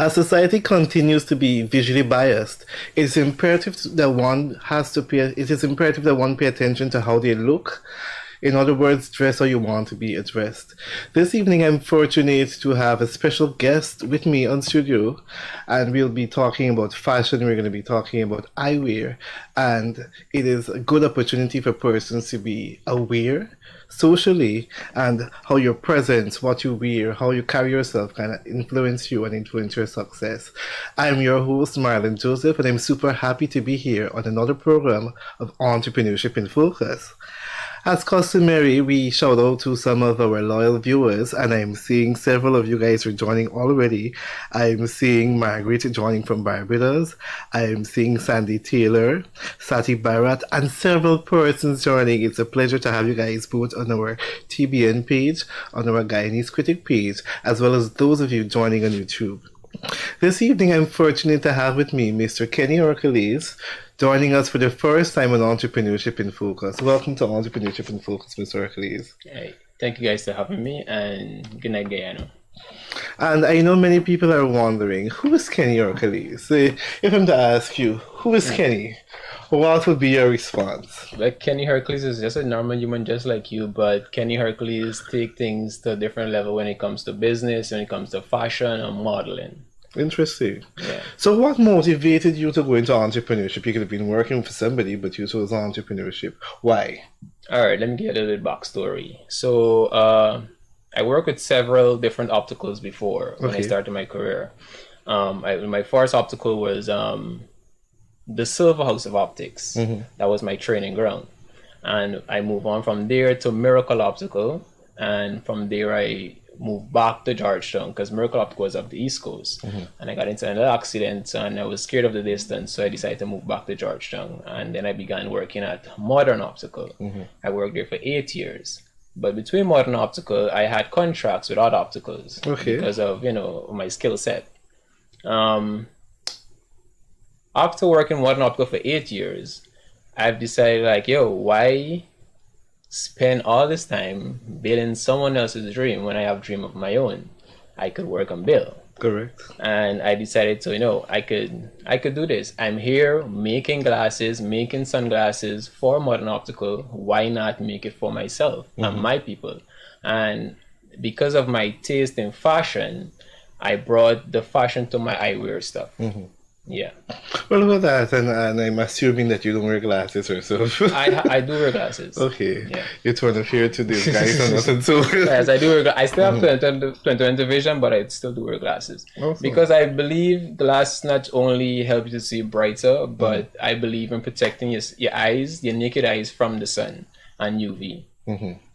As society continues to be visually biased, it's imperative that one has to pay. It is imperative that one pay attention to how they look. In other words, dress how you want to be addressed. This evening, I'm fortunate to have a special guest with me on studio, and we'll be talking about fashion. We're going to be talking about eyewear, and it is a good opportunity for persons to be aware socially and how your presence, what you wear, how you carry yourself kind of influence you and influence your success. I'm your host, Marlon Joseph, and I'm super happy to be here on another program of Entrepreneurship in Focus. As customary, we shout out to some of our loyal viewers, and I'm seeing several of you guys are joining already. I'm seeing Margaret joining from Barbados. I'm seeing Sandy Taylor, Sati Bharat, and several persons joining. It's a pleasure to have you guys both on our TBN page, on our Guyanese Critic page, as well as those of you joining on YouTube. This evening, I'm fortunate to have with me Mr. Kenny Hercules, joining us for the first time on Entrepreneurship in Focus. Welcome to Entrepreneurship in Focus, Mr. Hercules. Hey, thank you guys for having me, and good night, Guyana. And I know many people are wondering, who is Kenny Hercules? If I'm to ask you, who is Kenny? What would be your response? Like, Kenny Hercules is just a normal human just like you, but Kenny Hercules take things to a different level when it comes to business, when it comes to fashion and modeling. Interesting. Yeah. So what motivated you to go into entrepreneurship? You could have been working for somebody, but you chose entrepreneurship. Why? All right, let me get a little backstory. So I worked with several different opticals before when I started my career. My first optical was the Silver House of Optics. That was my training ground. And I moved on from there to Miracle Optical. And from there, I moved back to Georgetown because Miracle Optical was up the East Coast. And I got into another accident and I was scared of the distance. So I decided to move back to Georgetown. And then I began working at Modern Optical. I worked there for 8 years. But between Modern Optical, I had contracts with other opticals because of, my skill set. After working Modern Optical for 8 years, I've decided why spend all this time building someone else's dream when I have a dream of my own? I could work and build. Correct. And I decided to, I could do this. I'm here making glasses, making sunglasses for Modern Optical. Why not make it for myself and my people? And because of my taste in fashion, I brought the fashion to my eyewear stuff. Yeah. Well, look at that, and I'm assuming that you don't wear glasses or so. I do wear glasses. Okay. Yeah. You turn up here to these guys and nothing so. Yes, I do wear. I still have 20/20 vision, but I still do wear glasses because I believe glasses not only help you to see brighter, but I believe in protecting your eyes, your naked eyes, from the sun and UV.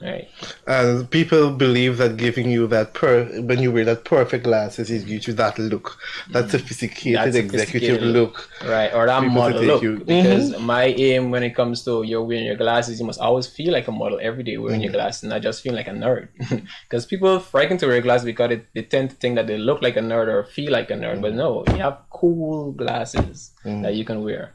Right. And people believe that giving you that when you wear that perfect glasses, it gives you that look, that sophisticated executive look, right? Or that model look. Because my aim when it comes to you're wearing your glasses, you must always feel like a model every day wearing your glasses, not just feel like a nerd. Because people frightened to wear glasses because they tend to think that they look like a nerd or feel like a nerd, but no, you have cool glasses that you can wear.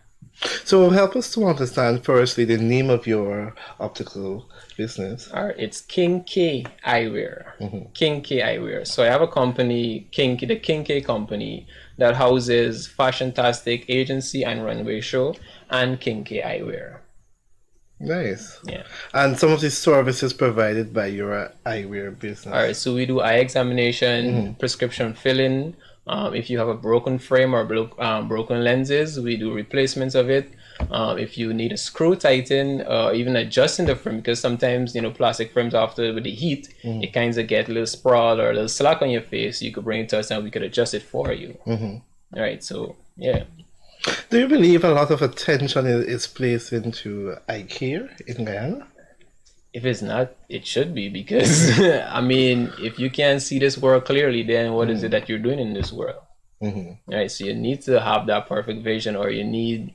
So help us to understand firstly the name of your optical business. All right, it's King K Eyewear. King K Eyewear. So I have a company, the King K company, that houses Fashiontastic agency and runway show and King K Eyewear. Nice. Yeah. And some of the services provided by your eyewear business. All right, so we do eye examination, prescription filling. If you have a broken frame or broken lenses, we do replacements of it. If you need a screw tighten, even adjusting the frame, because sometimes plastic frames after with the heat, it kind of get a little sprawl or a little slack on your face. You could bring it to us and we could adjust it for you. All right, so yeah. Do you believe a lot of attention is placed into eye care in Guyana? If it's not, it should be, because I mean, if you can't see this world clearly, then what is it that you're doing in this world? Right, so you need to have that perfect vision, or you need,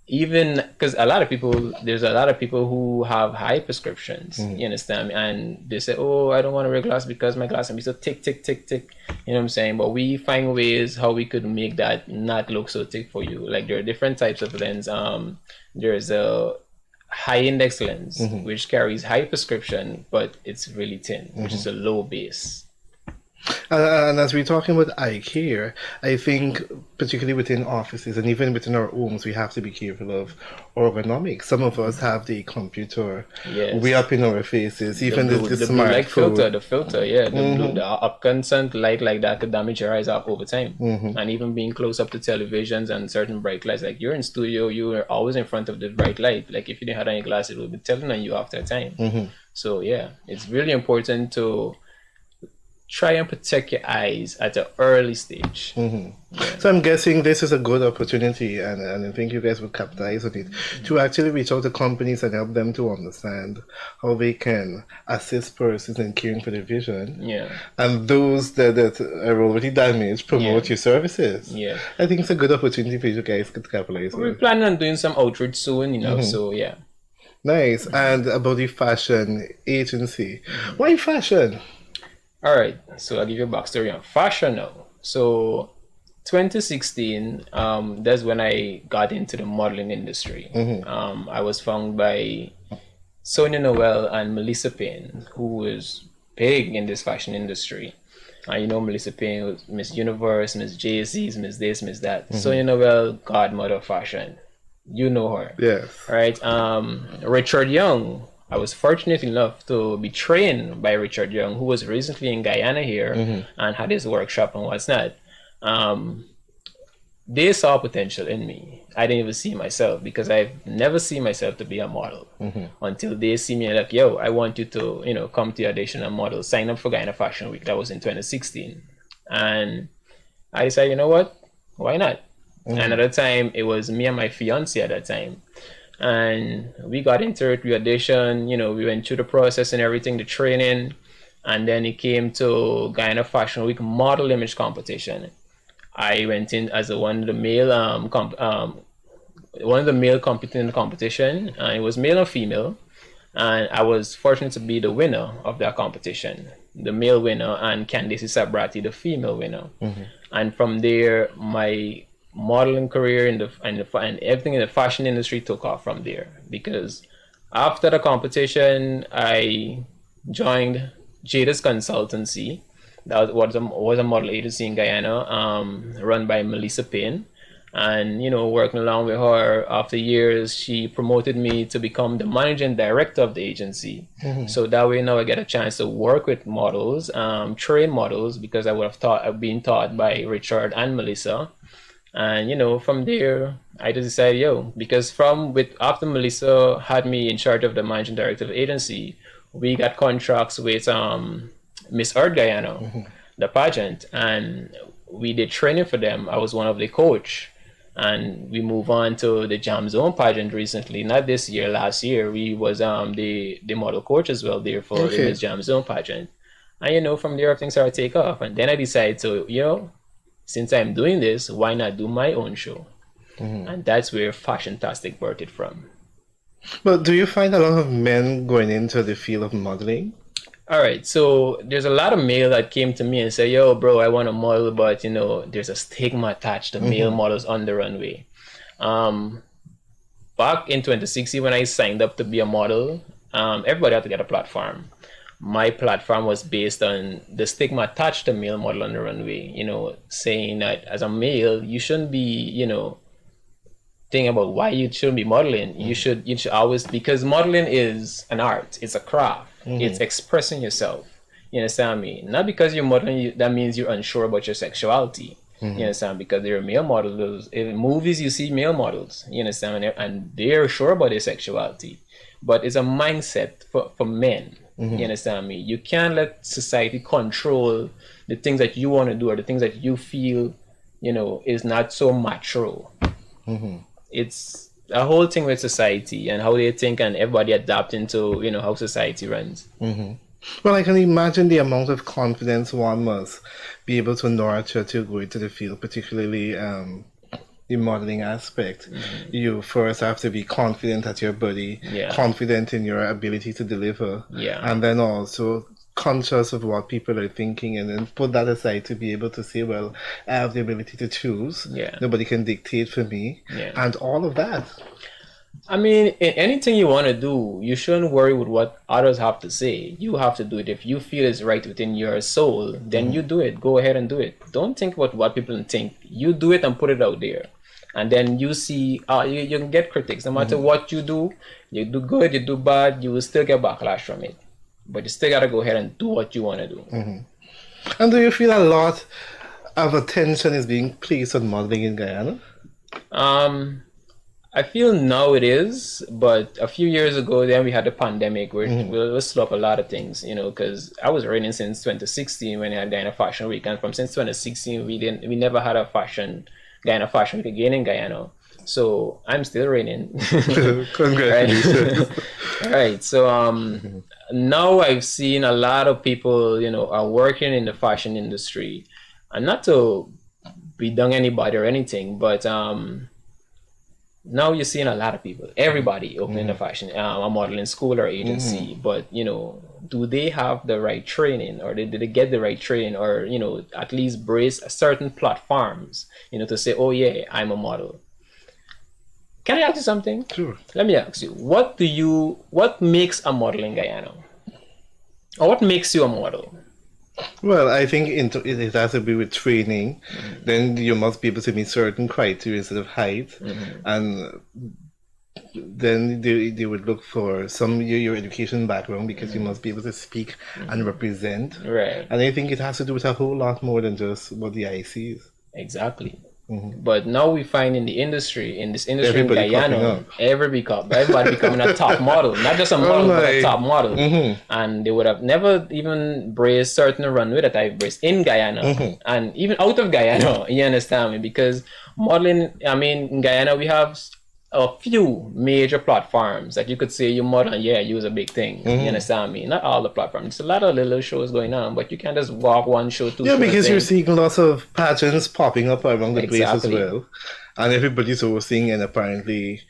even because there's a lot of people who have high prescriptions, you understand, and they say, oh, I don't want to wear glasses because my glasses be so tick, tick, tick, tick, you know what I'm saying? But we find ways how we could make that not look so thick for you. Like, there are different types of lens. There's a high index lens, which carries high prescription, but it's really thin, which is a low base. And as we're talking about eye care, I think particularly within offices and even within our homes, we have to be careful of ergonomics. Some of us have the computer way Yes. up in our faces, even the The blue light filter, smartphone. the filter, yeah, the upconstant light like that could damage your eyes up over time. And even being close up to televisions and certain bright lights, like you're in studio, you are always in front of the bright light. Like if you didn't have any glasses, it would be telling on you after a time. So yeah, it's really important to try and protect your eyes at an early stage. So I'm guessing this is a good opportunity, and I think you guys will capitalize on it to actually reach out to companies and help them to understand how they can assist persons in caring for their vision. Yeah. And those that are already damaged, promote Yeah. your services. Yeah. I think it's a good opportunity for you guys to capitalize We're on. planning on doing some outreach soon, so yeah. Nice. And about the fashion agency. Why fashion? All right, so I'll give you a backstory on fashion now. So 2016, that's when I got into the modeling industry. I was found by Sonia Noel and Melissa Payne, who was big in this fashion industry. Melissa Payne was Miss Universe, Miss JC's, Miss this, Miss that. Sonia Noel, godmother of fashion. You know her. Yes. Right? Richard Young. I was fortunate enough to be trained by Richard Young, who was recently in Guyana here and had his workshop and what's not. They saw potential in me. I didn't even see myself because I've never seen myself to be a model until they see me and like, yo, I want you to, come to the audition and model, sign up for Guyana Fashion Week. That was in 2016. And I decided, you know what? Why not? And at the time, it was me and my fiance at that time. And we got into it, we auditioned, we went through the process and everything, the training. And then it came to Guyana Fashion Week model image competition. I went in as one of the male competing in the competition, and it was male and female. And I was fortunate to be the winner of that competition, the male winner, and Candice Sabrati, the female winner. And from there, my modeling career and everything in the fashion industry took off from there, because after the competition I joined Jada's consultancy. That was a model agency in Guyana, run by Melissa Payne. And working along with her, after years she promoted me to become the managing director of the agency. So that way now I get a chance to work with models, train models, because I've been taught by Richard and Melissa. And from there I just decided, because after Melissa had me in charge of the managing director of the agency, we got contracts with Miss Earth Guyana, the pageant, and we did training for them. I was one of the coach, and we move on to the Jam Zone pageant recently. Not this year, last year we was the model coach as well there for the Miss Jam Zone pageant. And from there things started to take off, and then I decided to since I'm doing this, why not do my own show? And that's where Fashiontastic birthed from. But do you find a lot of men going into the field of modeling? All right, so there's a lot of male that came to me and said, yo, bro, I want to model, but there's a stigma attached to male models on the runway. Back in 2016, when I signed up to be a model, everybody had to get a platform. My platform was based on the stigma attached to male model on the runway, saying that as a male, you shouldn't be, thinking about why you shouldn't be modeling. You should always, because modeling is an art, it's a craft, it's expressing yourself. You understand me? Not because you're modeling, that means you're unsure about your sexuality. You understand? Because there are male models. In movies, you see male models, you understand? And they're sure about their sexuality. But it's a mindset for men. You understand me? You can't let society control the things that you want to do or the things that you feel, is not so macho. It's a whole thing with society and how they think, and everybody adapting to, how society runs. Well, I can imagine the amount of confidence one must be able to nurture to go into the field, particularly the modeling aspect. You first have to be confident at your body, confident in your ability to deliver, and then also conscious of what people are thinking, and then put that aside to be able to say, well, I have the ability to choose. Nobody can dictate for me, and all of that. I mean, anything you want to do, you shouldn't worry with what others have to say. You have to do it. If you feel it's right within your soul, then you do it. Go ahead and do it. Don't think about what people think. You do it and put it out there. And then you see, you can get critics. No matter what you do good, you do bad, you will still get backlash from it. But you still got to go ahead and do what you want to do. And do you feel a lot of attention is being placed on modeling in Guyana? I feel now it is, but a few years ago, then we had the pandemic, which will slow up a lot of things, because I was running since 2016 when I had Guyana Fashion Week, and from since 2016, we never had a Guyana Fashion Week again in Guyana. So I'm still reigning. Congratulations. Right. So now I've seen a lot of people, are working in the fashion industry, and not to be down anybody or anything, but now you're seeing a lot of people, everybody opening a fashion, a modeling school or agency, but do they have the right training, or did they get the right training, or at least brace certain platforms, to say, oh yeah, I'm a model. Can I ask you something? Sure. Let me ask you, what makes a model in Guyana? Or what makes you a model? Well, I think it has to do with training. Then you must be able to meet certain criteria instead of height. And then they would look for your education background, because you must be able to speak and represent. Right. And I think it has to do with a whole lot more than just what the eye sees. Exactly. But now we find in this industry Everybody in Guyana, everybody becoming a top model, not just a model, but a top model. And they would have never even braced certain runway that I've braced in Guyana, and even out of Guyana. You understand me? Because modeling, I mean, in Guyana we have a few major platforms that you could say you model, and you was a big thing. You understand me? Not all the platforms. It's a lot of little shows going on, but you can't just walk one show, two shows. Yeah, because you're seeing lots of pageants popping up around the place as well. And everybody's hosting, and apparently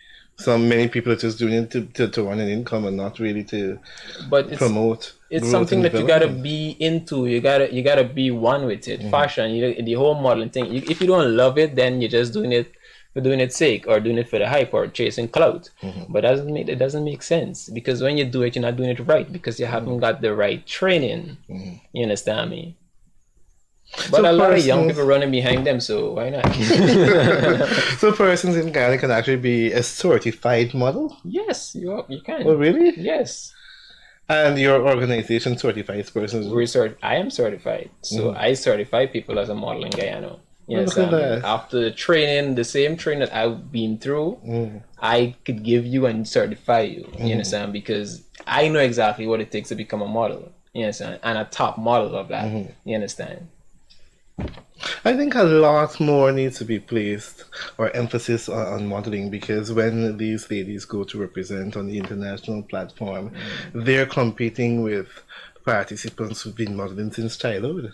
many people are just doing it to earn an income and not really to promote. It's something that you gotta be into. You gotta be one with it. Fashion, the whole modeling thing. If you don't love it, then you're just doing it for doing its sake, or doing it for the hype, or chasing clout. But it doesn't make sense, because when you do it, you're not doing it right, because you haven't got the right training. You understand me? But a lot of young people running behind them, so why not? So persons in Ghana can actually be a certified model? Yes, you can. Oh, really? Yes. And your organization certifies persons? I am certified. So I certify people as a model in Guyana. Yes, after the training, the same training that I've been through, I could give you and certify you. You understand? Because I know exactly what it takes to become a model. You understand? And a top model of that. You understand? I think a lot more needs to be placed, or emphasis on modeling, because when these ladies go to represent on the international platform, they're competing with participants who've been modeling since childhood.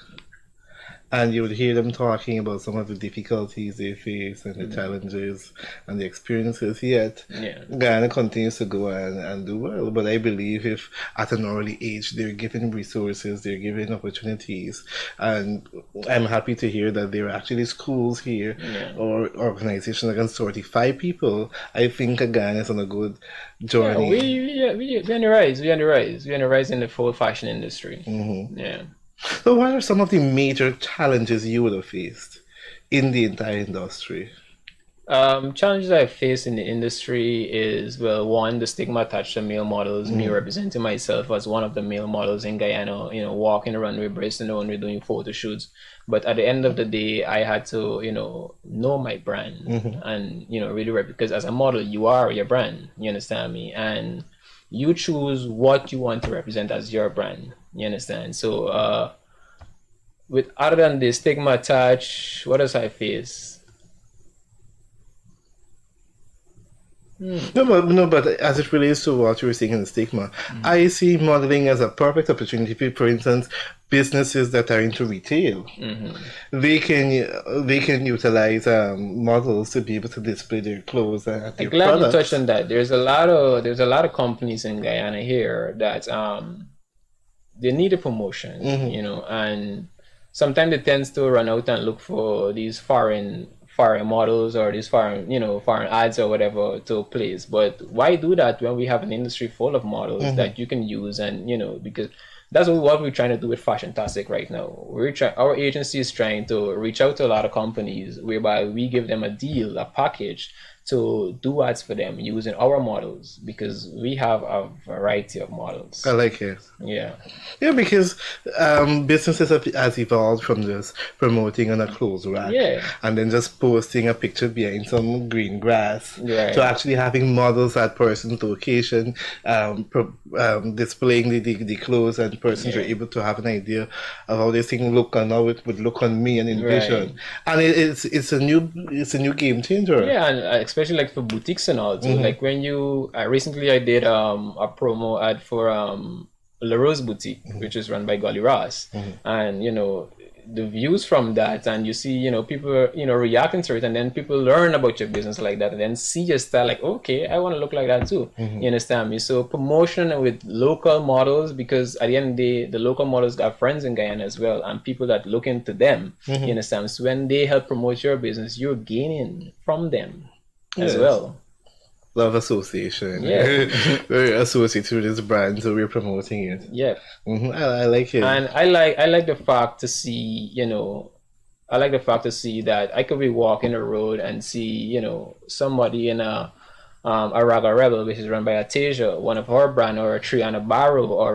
And you would hear them talking about some of the difficulties they face and the challenges and the experiences. Yet, Guyana continues to go and do well. But I believe if at an early age they're given resources, they're given opportunities, and I'm happy to hear that there are actually schools here or organizations that can certify people. I think Guyana is on a good journey. We're on the rise. We're on the rise. We're on the rise in the full fashion industry. Yeah. So what are some of the major challenges you would have faced in the entire industry? Challenges I face in the industry is, well, one, the stigma attached to male models, me representing myself as one of the male models in Guyana, walking the runway, bracing the runway, doing photo shoots. But at the end of the day, I had to, know my brand and, really, because as a model, you are your brand, you understand me? And you choose what you want to represent as your brand. You understand? So, with other than the stigma attached, what else I face? No, but as it relates to what you were saying in the stigma, I see modeling as a perfect opportunity for instance, businesses that are into retail. They can utilize models to be able to display their clothes and their I'm glad products. you touched on that. There's a lot of companies in Guyana here that they need a promotion, and sometimes they tend to run out and look for these foreign foreign models or these foreign, foreign ads or whatever to place. But why do that when we have an industry full of models that you can use? And, because that's what we're trying to do with Fashiontastic right now. Our agency is trying to reach out to a lot of companies whereby we give them a deal, a package to do ads for them using our models, because we have a variety of models. I like it. Yeah. Yeah, because businesses has evolved from just promoting on a clothes rack and then just posting a picture behind some green grass to actually having models at person's location, displaying the clothes, and persons are able to have an idea of how this thing look and how it would look on me and envision. And it's a new game changer. Yeah, and especially like for boutiques and all too. Like when recently I did a promo ad for La Rose Boutique, which is run by Golly Ross, and the views from that, and you see people reacting to it, and then people learn about your business like that, and then see your style like, okay, I want to look like that too. You understand me? So promotion with local models, because at the end of the day, the local models got friends in Guyana as well, and people that look into them. You understand? So when they help promote your business, you're gaining from them as well. Love association. Yeah. We're associated with this brand, so we're promoting it. Yeah. I like it. And I like the fact to see, I like the fact to see that I could be walking the road and see, somebody in a Raga Rebel, which is run by Atasia, one of our brand, or a Triana Barrow, or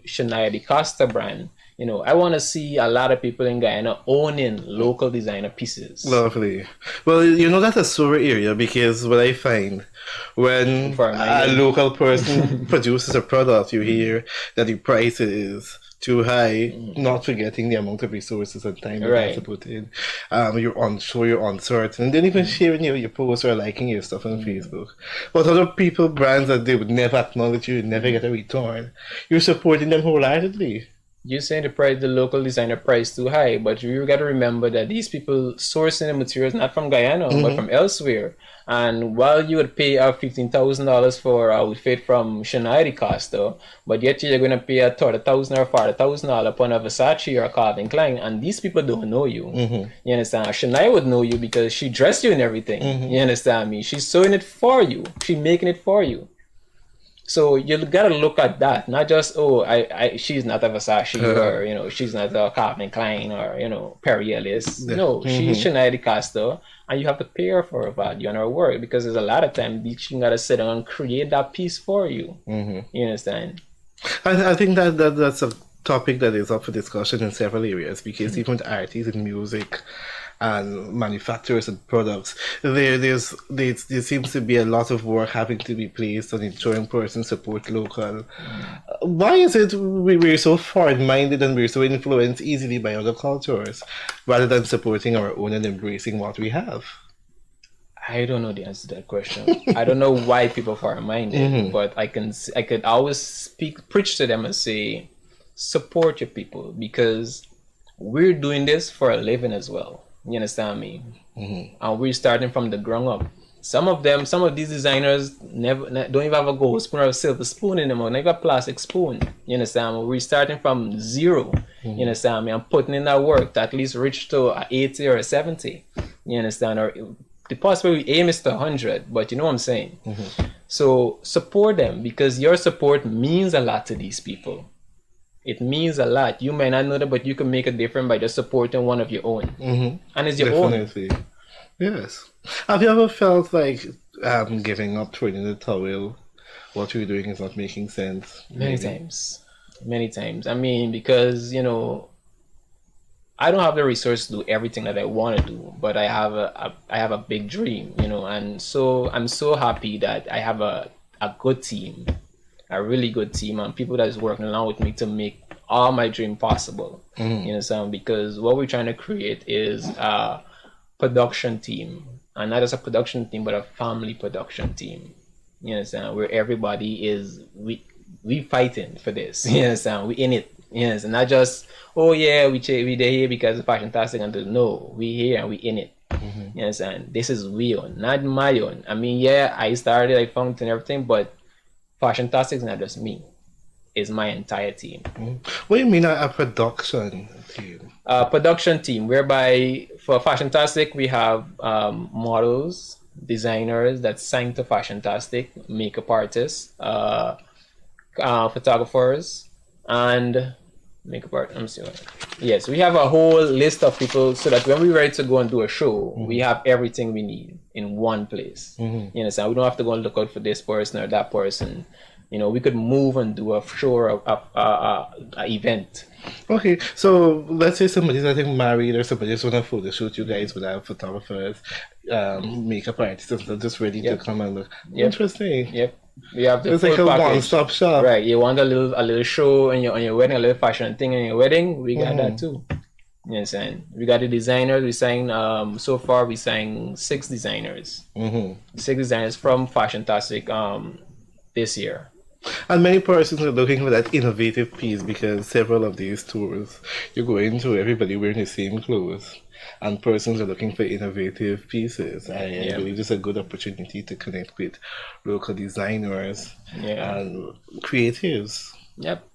Shania DeCosta brand. I want to see a lot of people in Guyana owning local designer pieces. Lovely. Well, that's a sore area, because what I find when a local person produces a product, you hear that the price is too high, not forgetting the amount of resources and time you have to put in. You're unsure, you're uncertain, and then even sharing your posts or liking your stuff on Facebook. But other people, brands that they would never acknowledge you, never get a return, you're supporting them wholeheartedly. You're saying the local designer price too high, but you got to remember that these people sourcing the materials not from Guyana, but from elsewhere. And while you would pay $15,000 for an outfit from Shania DeCosta, but yet you're going to pay a $30,000 or $40,000 upon a Versace or a Calvin Klein, and these people don't know you. You understand? Shania would know you because she dressed you in everything. You understand me? She's sewing it for you. She's making it for you. So you gotta look at that, not just she's not a Versace or she's not a Calvin Klein or Perry Ellis. No, she's Shania DeCosta, and you have to pay her for her value and her work, because there's a lot of time she gotta sit down and create that piece for you. You understand? I think that's a topic that is up for discussion in several areas, because even with artists in music and manufacturers and products, there seems to be a lot of work having to be placed on ensuring persons support local. Why is it we're so foreign-minded and we're so influenced easily by other cultures, rather than supporting our own and embracing what we have? I don't know the answer to that question. I don't know why people are foreign-minded, but I could always preach to them and say, support your people, because we're doing this for a living as well. You understand me? And we're starting from the ground up. Some of these designers don't even have a gold spoon or a silver spoon in them, or not even a plastic spoon. You understand me? We're starting from zero. You understand me? I'm putting in that work to at least reach to a 80 or a 70. You understand? Or the possible aim is to 100, but you know what I'm saying? So support them, because your support means a lot to these people. It means a lot. You may not know that, but you can make a difference by just supporting one of your own. And it's your Definitely. Own. Yes. Have you ever felt like giving up, throwing in the towel? What you're doing is not making sense? Many times. Many times. I mean, because, I don't have the resources to do everything that I want to do, but I have a big dream, and so I'm so happy that I have a good team. A really good team, and people that is working along with me to make all my dream possible. Because what we're trying to create is a production team, and not just a production team, but a family production team. You understand? Where everybody is we fighting for this. You understand? We in it. Yes, and not just we there here because it's Fashiontastic, and no, we here and we in it. You understand? This is we own, not my own. I mean, I started, I found and everything, but Fashiontastic is not just me. It's my entire team. What do you mean a production team? A production team whereby for Fashiontastic, we have models, designers that sign to Fashiontastic, makeup artists, photographers, and makeup art. I'm sorry. Yes, we have a whole list of people so that when we're ready to go and do a show, we have everything we need in one place. You understand? We don't have to go and look out for this person or that person. You know, we could move and do a show or a event. Okay, so let's say somebody's, I think, married or somebody just want to photo shoot. You guys would have photographers, makeup artists, just ready to come and look. Interesting. Yep. We have the It's like a one-stop shop. Right. You want a little show on your wedding, a little fashion thing on your wedding, we got that too. You know what I'm saying? We got the designers. We signed so far we signed 6 designers. 6 designers from Fashiontastic this year. And many persons are looking for that innovative piece because several of these tours you go into, everybody wearing the same clothes, and persons are looking for innovative pieces. I believe it's a good opportunity to connect with local designers and creatives. Yep.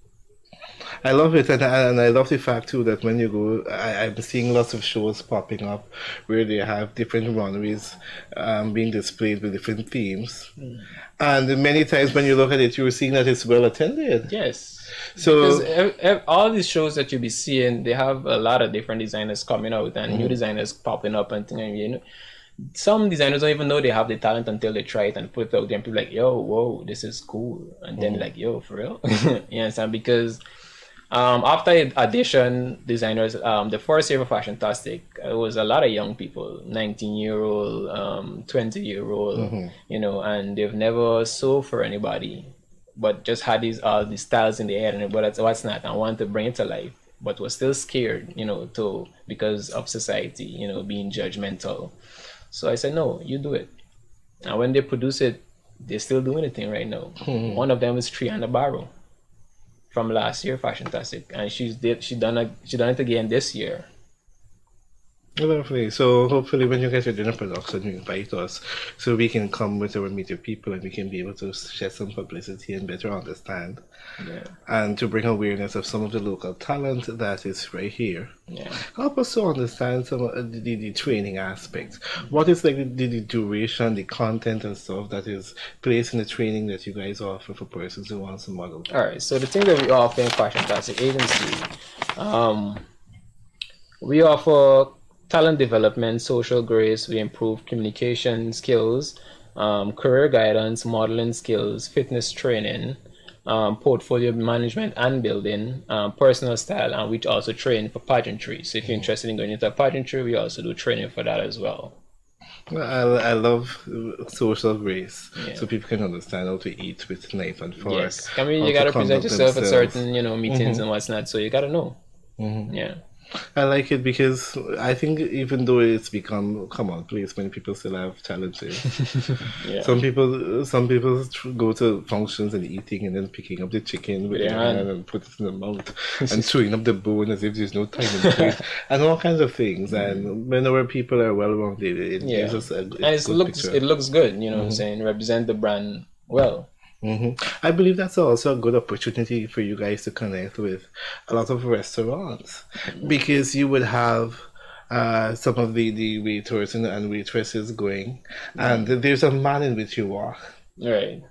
I love it, and I love the fact too that when you go, I'm seeing lots of shows popping up where they have different runways being displayed with different themes, and many times when you look at it, you're seeing that it's well attended. Yes. So because all these shows that you'll be seeing, they have a lot of different designers coming out and new designers popping up and things. You know, some designers don't even know they have the talent until they try it and put it out there, and people are like, yo, whoa, this is cool, and then like, yo, for real. You understand? Because after audition designers, the first year of Fashiontastic, it was a lot of young people, 19-year-old, 20-year-old, you know, and they've never sold for anybody, but just had these styles in the head and what's not, and wanted to bring it to life, but was still scared, you know, because of society, you know, being judgmental. So I said, no, you do it. And when they produce it, they're still doing it right now. One of them is Triana Barrow from last year, Fashiontastic, and she done it again this year. Lovely. So hopefully when you guys are doing a production, you invite us so we can come with our meet your people and we can be able to share some publicity and better understand and to bring awareness of some of the local talent that is right here. Help us to understand some of the training aspects. What is like the duration, the content and stuff that is placed in the training that you guys offer for persons who want to model? All right. So the thing that we offer in Fashiontastic agency, we offer talent development, social grace, we improve communication skills, career guidance, modeling skills, fitness training, portfolio management and building, personal style, and we also train for pageantry. So if you're interested in going into pageantry, we also do training for that as well. I love social grace, so people can understand how to eat with knife and fork. Yes, I mean, you got to present yourself at certain, you know, meetings and what's not, so you got to know. Yeah. I like it because I think even though it's become a commonplace, many people still have challenges. Some people go to functions and eating and then picking up the chicken with their hand and put it in the mouth and chewing up the bone as if there's no time in the plate and all kinds of things. And when our people are well rounded, it gives us a good picture. It looks good, you know what I'm saying? Represent the brand well. I believe that's also a good opportunity for you guys to connect with a lot of restaurants because you would have some of the waiters and waitresses going, and there's a manner in which you walk. Right.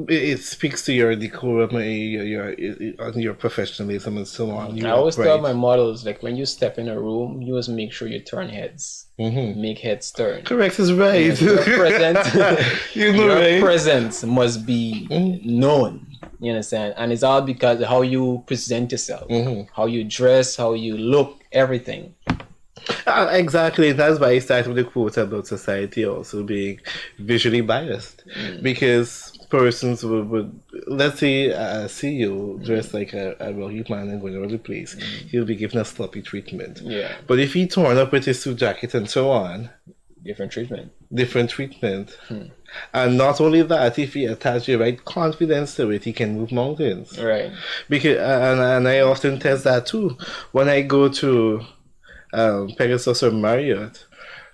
It speaks to your decorum, your professionalism, and so on. I always tell my models, like, when you step in a room, you must make sure you turn heads. Make heads turn. Correct is right. Your your presence must be known. You understand? And it's all because of how you present yourself, how you dress, how you look, everything. Exactly. That's why I started with the quote about society also being visually biased, because persons would let's say see you dressed like a rocky man and going around the place, he'll be given a sloppy treatment. But if he torn up with his suit jacket and so on, different treatment. And not only that, if he attach the right confidence to it, he can move mountains. Right. Because and I often test that too when I go to Pegasus or Marriott.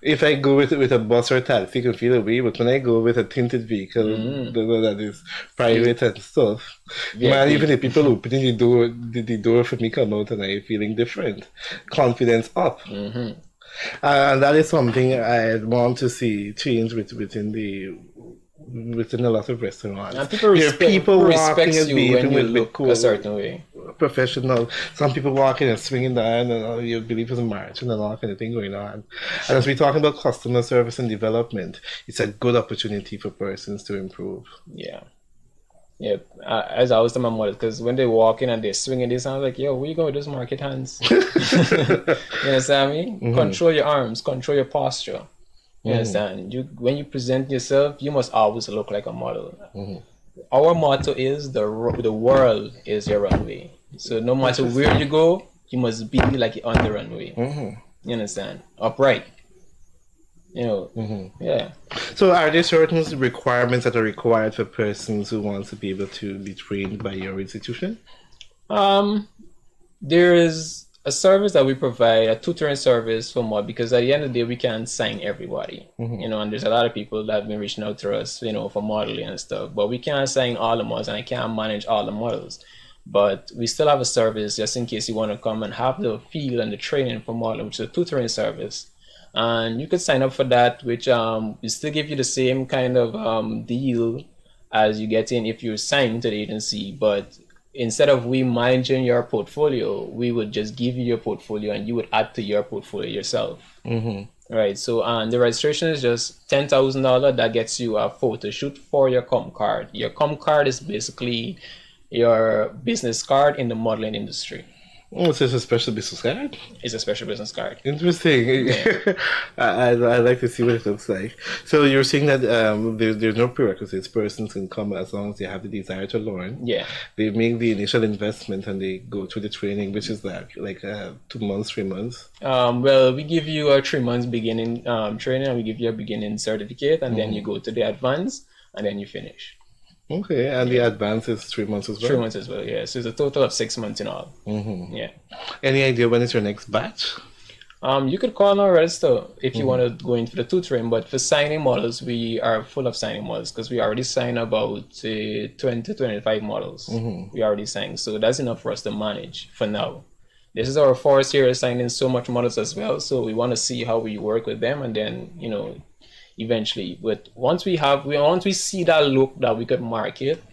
If I go with a bus or taxi, you can feel away, but when I go with a tinted vehicle that is private and stuff, man, even the people opening the door for me come out and I'm feeling different. Confidence up. And that is something I want to see change within a lot of restaurants. And people There are people walking respects and you when behaving you with look a certain way. professional. Some people walking and swinging down, and you believe it's a marching and all kind of thing going on. And as we're talking about customer service and development, it's a good opportunity for persons to improve. Yeah. Yeah, as I was telling my mother, because when they walk in and they're swinging, they sound like, yo, where you going with those market hands? You understand me? Mm-hmm. Control your arms, control your posture. You understand? When you present yourself, you must always look like a model. Our motto is the world is your runway. So no matter where you go, you must be like you're on the runway. You understand? Upright. Yeah. So are there certain requirements that are required for persons who want to be able to be trained by your institution? There is a service that we provide, a tutoring service for mod, because at the end of the day, we can't sign everybody. And there's a lot of people that have been reaching out to us, for modeling and stuff, but we can't sign all the models and I can't manage all the models. But we still have a service just in case you want to come and have the feel and the training for modeling, which is a tutoring service. And you could sign up for that, which we still give you the same kind of deal as you get in if you're signed to the agency. But instead of we managing your portfolio, we would just give you your portfolio and you would add to your portfolio yourself. Right. So the registration is just $10,000. That gets you a photo shoot for your com card. Your com card is basically your business card in the modeling industry. Oh, so it's a special business card? It's a special business card. Interesting. Yeah. I like to see what it looks like. So you're saying that there's no prerequisites. Persons can come as long as they have the desire to learn. Yeah. They make the initial investment and they go through the training, which is like 2 months, 3 months. Well, we give you a 3 months beginning training and we give you a beginning certificate and then you go to the advanced and then you finish. Okay, and the advance is 3 months as well? 3 months as well, yeah. So it's a total of 6 months in all. Yeah. Any idea when is your next batch? You could call our register if you want to go in for the tutoring, but for signing models, we are full of signing models because we already signed about 20 to 25 models. We already signed, so that's enough for us to manage for now. This is our first year signing so much models as well, so we want to see how we work with them and then, eventually. But once we see that look that we could market,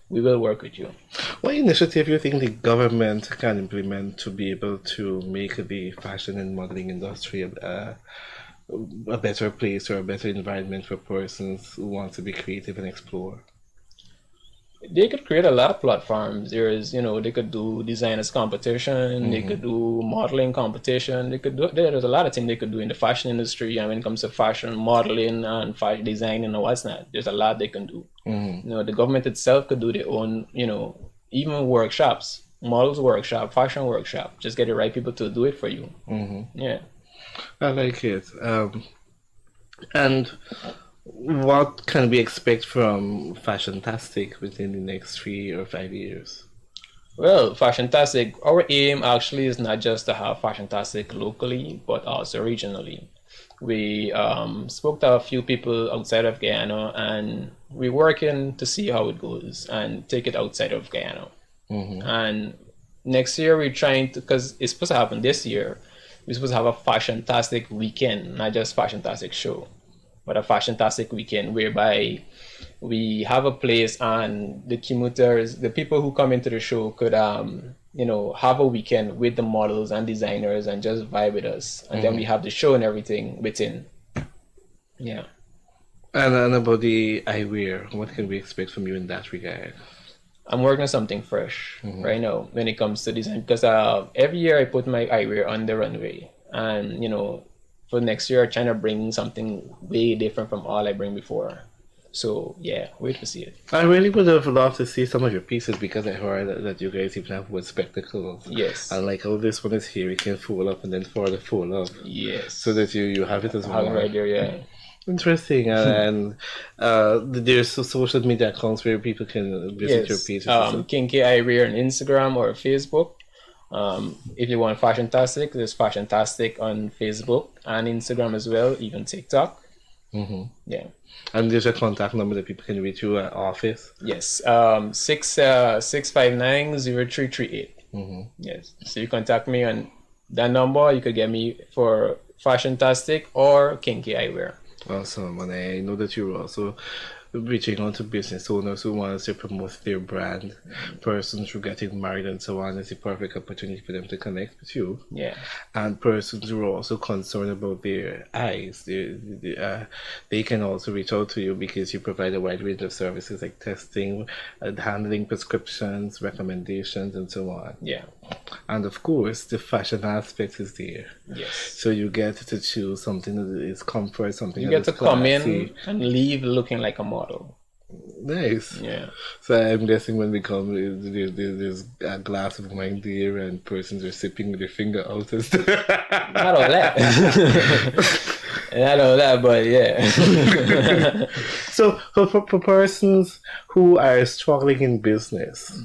we will work with you. What initiative do you think the government can implement to be able to make the fashion and modeling industry a better place or a better environment for persons who want to be creative and explore? They could create a lot of platforms. They could do designers competition, they could do modeling competition, there's a lot of things they could do in the fashion industry. And when it comes to fashion modeling and fashion designing and what's not, there's a lot they can do. The government itself could do their own, even workshops, models workshop, fashion workshop. Just get the right people to do it for you. Yeah. I like it. And what can we expect from Fashiontastic within the next 3 or 5 years? Well, Fashiontastic, our aim actually is not just to have Fashiontastic locally, but also regionally. We spoke to a few people outside of Guyana, and we're working to see how it goes and take it outside of Guyana. And next year we're trying to, because it's supposed to happen this year, we're supposed to have a Fashiontastic weekend, not just Fashiontastic show, but a Fashiontastic weekend whereby we have a place and the commuters, the people who come into the show could, have a weekend with the models and designers and just vibe with us. And then we have the show and everything within. Yeah. And about the eyewear, what can we expect from you in that regard? I'm working on something fresh right now when it comes to design, because every year I put my eyewear on the runway. And, for next year, I'm trying to bring something way different from all I bring before. So, yeah, wait to see it. I really would have loved to see some of your pieces because I heard that you guys even have wood spectacles. Yes. And like how this one is here, it can fold up and then fold up. Yes. So that you have it as well. I have it right there, yeah. Interesting. And there's social media accounts where people can visit your pieces. Kinky Eyewear on Instagram or Facebook. If you want Fashiontastic, there's Fashiontastic on Facebook and Instagram as well, even TikTok. Yeah. And there's a contact number that people can reach you at office? Yes. 659-0338. Yes. So you contact me on that number. You could get me for Fashiontastic, or Kinky Eyewear. Awesome. And I know that you're also reaching out to business owners who want to promote their brand, persons who are getting married and so on. It's a perfect opportunity for them to connect with you. Yeah. And persons who are also concerned about their eyes, they can also reach out to you because you provide a wide range of services like testing, handling prescriptions, recommendations, and so on. Yeah. And of course, the fashion aspect is there. Yes. So you get to choose something that is comfort, something You that get to is come classy. in and leave looking like a model. Nice. Yeah. So I'm guessing when we come, there's a glass of wine there and persons are sipping with their finger out and stuff. Not all that. Not all that, but yeah. So for persons who are struggling in business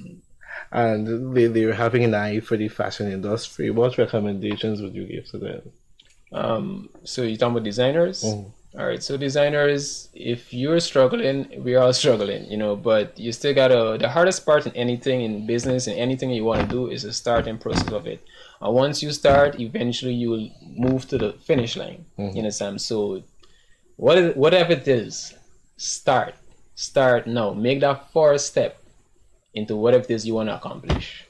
and they're having an eye for the fashion industry, what recommendations would you give to them? So you're talking about designers? All right, so designers, if you're struggling, we're all struggling, you know, but you still gotta, the hardest part in anything in business and anything you want to do is the starting process of it. And once you start, eventually you will move to the finish line, you understand? So whatever it is, start now. Make that first step into whatever it is you want to accomplish.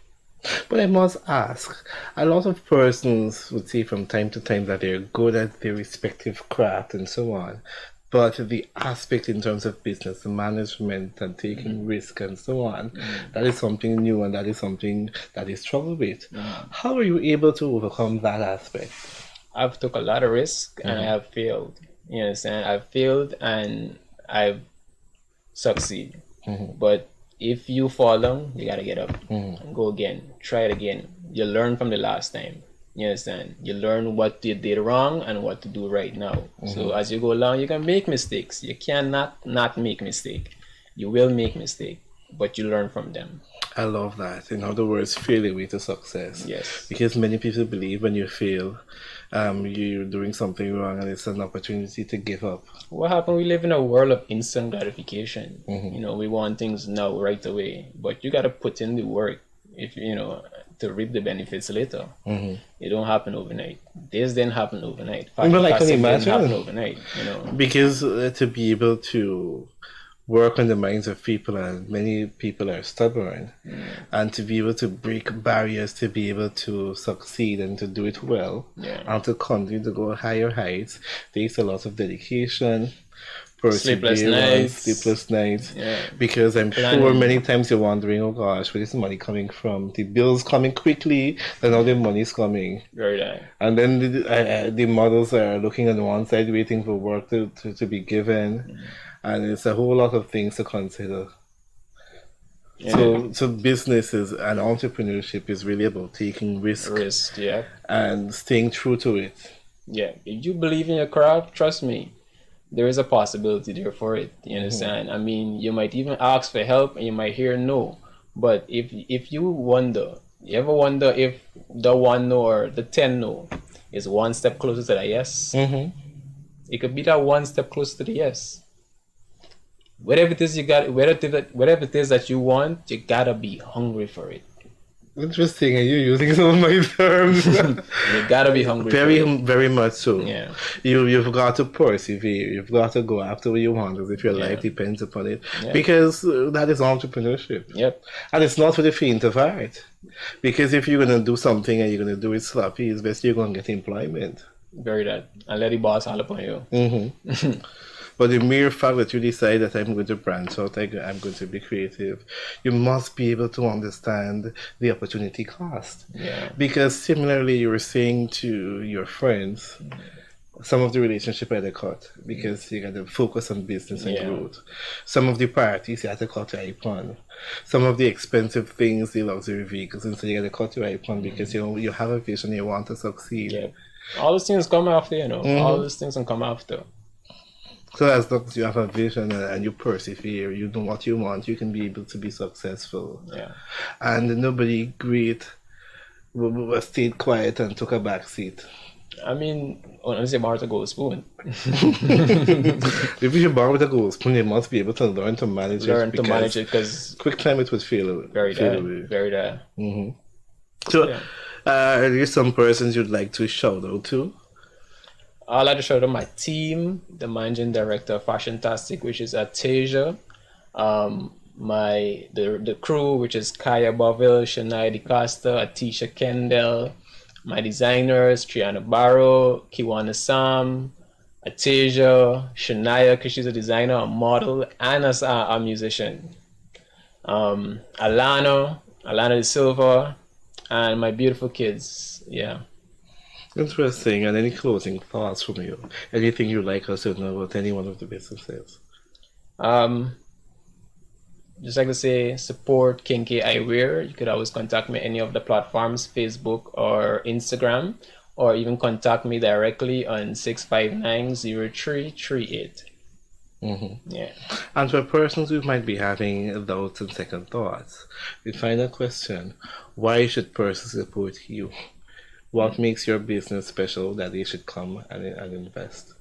But I must ask, a lot of persons would say from time to time that they're good at their respective craft and so on, but the aspect in terms of business management and taking risk and so on, that is something new and that is something that they struggle with. How are you able to overcome that aspect? I've took a lot of risk and I have failed. You understand? I've failed and I've succeeded. But if you fall down, you gotta get up and go again. Try it again. You learn from the last time. You understand? You learn what you did wrong and what to do right now. So as you go along, you can make mistakes. You cannot not make mistake. You will make mistake, but you learn from them. I love that. In other words, failure way to success. Yes. Because many people believe when you fail, you're doing something wrong and it's an opportunity to give up. What happened? We live in a world of instant gratification. You know, we want things now, right away. But you got to put in the work, if you know, to reap the benefits later. It don't happen overnight. This didn't happen overnight. Well, I can imagine. Didn't happen overnight. You know, because to be able to work on the minds of people, and many people are stubborn, and to be able to break barriers to be able to succeed and to do it well, and to continue to go higher heights takes a lot of dedication, sleepless nights, because I'm sure many times you're wondering, oh gosh, where is the money coming from? The bill's coming quickly, and now the money's coming. Very nice. And then the models are looking on one side waiting for work to be given. And it's a whole lot of things to consider. So business and entrepreneurship is really about taking risk, and staying true to it. Yeah, if you believe in your craft, trust me, there is a possibility there for it. You understand? I mean, you might even ask for help, and you might hear no. But if you ever wonder if the 1 no or the 10 no is one step closer to the yes? It could be that one step closer to the yes. Whatever it is you got, whatever it is that you want, you gotta be hungry for it. Interesting, and you're using some of my terms. You gotta be hungry. Very much so. Yeah. You've got to persevere. You've got to go after what you want, as if your life depends upon it. Because that is entrepreneurship. Yep. And it's not for the faint of heart. Because if you're gonna do something and you're gonna do it sloppy, it's best you're gonna get employment. Very that. And let the boss holler upon you. But the mere fact that you decide that I'm going to branch out, I'm going to be creative, you must be able to understand the opportunity cost. Yeah. Because similarly, you were saying to your friends, some of the relationship had to cut because you got to focus on business and growth. Some of the parties you had to cut your eye on. Some of the expensive things, the luxury vehicles, and so you got to cut your eye on because you have a vision, you want to succeed. Yeah. All those things come after, all those things can come after. So as long as you have a vision and you persevere, you know what you want, you can be able to be successful. Yeah. And nobody great stayed quiet and took a back seat. I mean, unless you borrow a gold spoon. If you borrow with a gold spoon, you must be able to learn to manage it. Because quick climate would fail away. Very there. So, are there some persons you'd like to shout out to? I'd like to shout out my team, the managing director of Fashiontastic, which is Atasia, the crew, which is Kaya Boville, Shania DeCosta, Atisha Kendall, my designers, Triana Barrow, Kiwana Sam, Atasia, Shania, because she's a designer, a model, and as a musician. Alana De Silva, and my beautiful kids. Yeah. Interesting. And any closing thoughts from you? Anything you'd like us to know about any one of the businesses? Just like to say, support King K Eyewear. You could always contact me any of the platforms, Facebook or Instagram, or even contact me directly on 659-0338. Yeah. And for persons who might be having doubts and second thoughts, the final question: why should persons support you? What makes your business special that they should come and invest?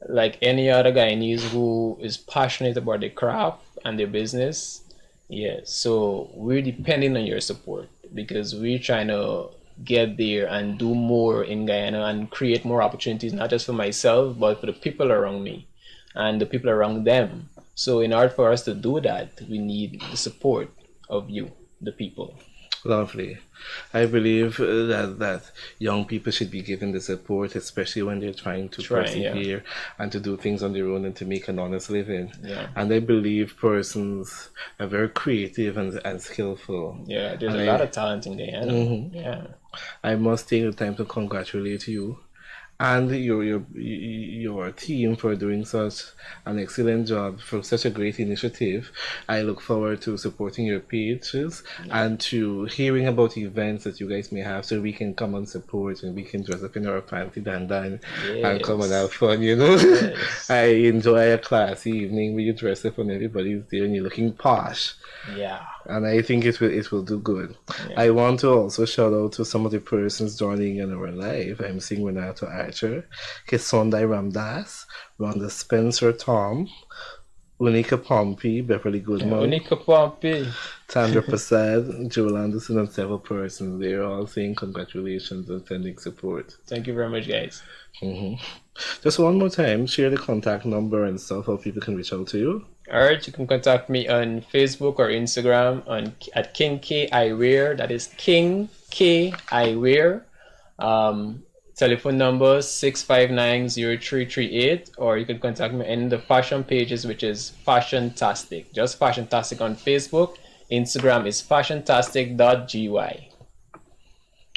Like any other Guyanese who is passionate about their craft and their business, yeah. So we're depending on your support because we're trying to get there and do more in Guyana and create more opportunities, not just for myself, but for the people around me and the people around them. So in order for us to do that, we need the support of you, the people. Lovely. I believe that young people should be given the support, especially when they're trying to persevere and to do things on their own and to make an honest living. Yeah. And I believe persons are very creative and skillful. Yeah, there's a lot of talent in Guyana. Yeah. I must take the time to congratulate you and your team for doing such an excellent job, for such a great initiative. I look forward to supporting your pages and to hearing about events that you guys may have, so we can come and support and we can dress up in our fancy dandan and come and have fun, you know. Yes. I enjoy a classy evening where you dress up and everybody's there and you're looking posh. Yeah. And I think it will do good. Yeah. I want to also shout out to some of the persons joining in our live. I'm seeing Renato Archer, Kisondai Ramdas, Rhonda Spencer Tom, Unika Pompey, Beverly Goodman, Unika Pompey, Tandra Prasad, Joel Anderson, and several persons. They're all saying congratulations and sending support. Thank you very much, guys. Just one more time, share the contact number and stuff how people can reach out to you. Alright, you can contact me on Facebook or Instagram at King K Eyewear. That is King K Eyewear. Telephone number 659-0338, or you can contact me in the fashion pages, which is Fashiontastic. Just Fashiontastic on Facebook. Instagram is fashiontastic.gy.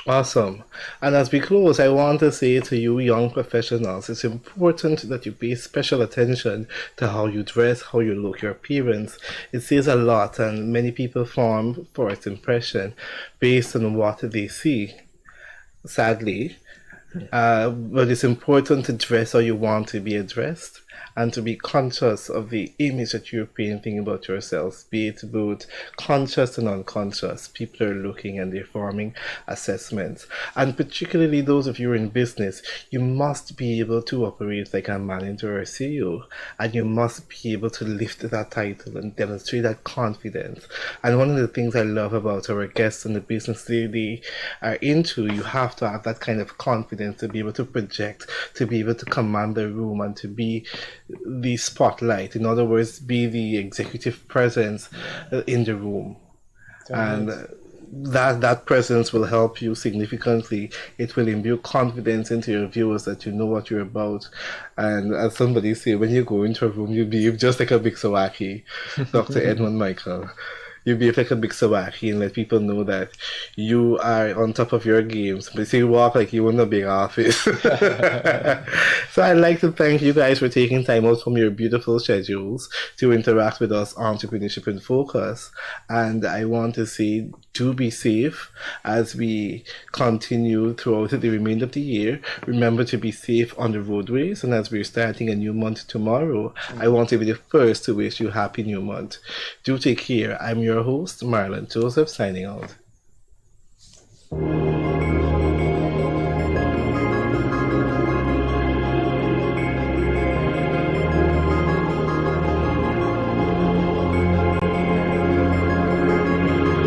Awesome. And as we close, I want to say to you young professionals, it's important that you pay special attention to how you dress, how you look, your appearance. It says a lot, and many people form first impression based on what they see, sadly. But it's important to dress how you want to be addressed and to be conscious of the image that you're painting about yourselves, be it both conscious and unconscious. People are looking and they're forming assessments. And particularly those of you in business, you must be able to operate like a manager or CEO, and you must be able to lift that title and demonstrate that confidence. And one of the things I love about our guests and the business they are into, you have to have that kind of confidence to be able to project, to be able to command the room, and to be the spotlight. In other words, be the executive presence in the room. And that presence will help you significantly. It will imbue confidence into your viewers that you know what you're about. And as somebody said, when you go into a room, you behave just like a big Sawaki, Dr. Edmund Michael. You behave like a big Sawaki and let people know that you are on top of your games. But you walk like you in a big office. So I'd like to thank you guys for taking time out from your beautiful schedules to interact with us, Entrepreneurship in Focus. And I want to say, do be safe as we continue throughout the remainder of the year. Remember to be safe on the roadways. And as we're starting a new month tomorrow, I want to be the first to wish you a happy new month. Do take care. I'm your host, Marlon Joseph, signing out.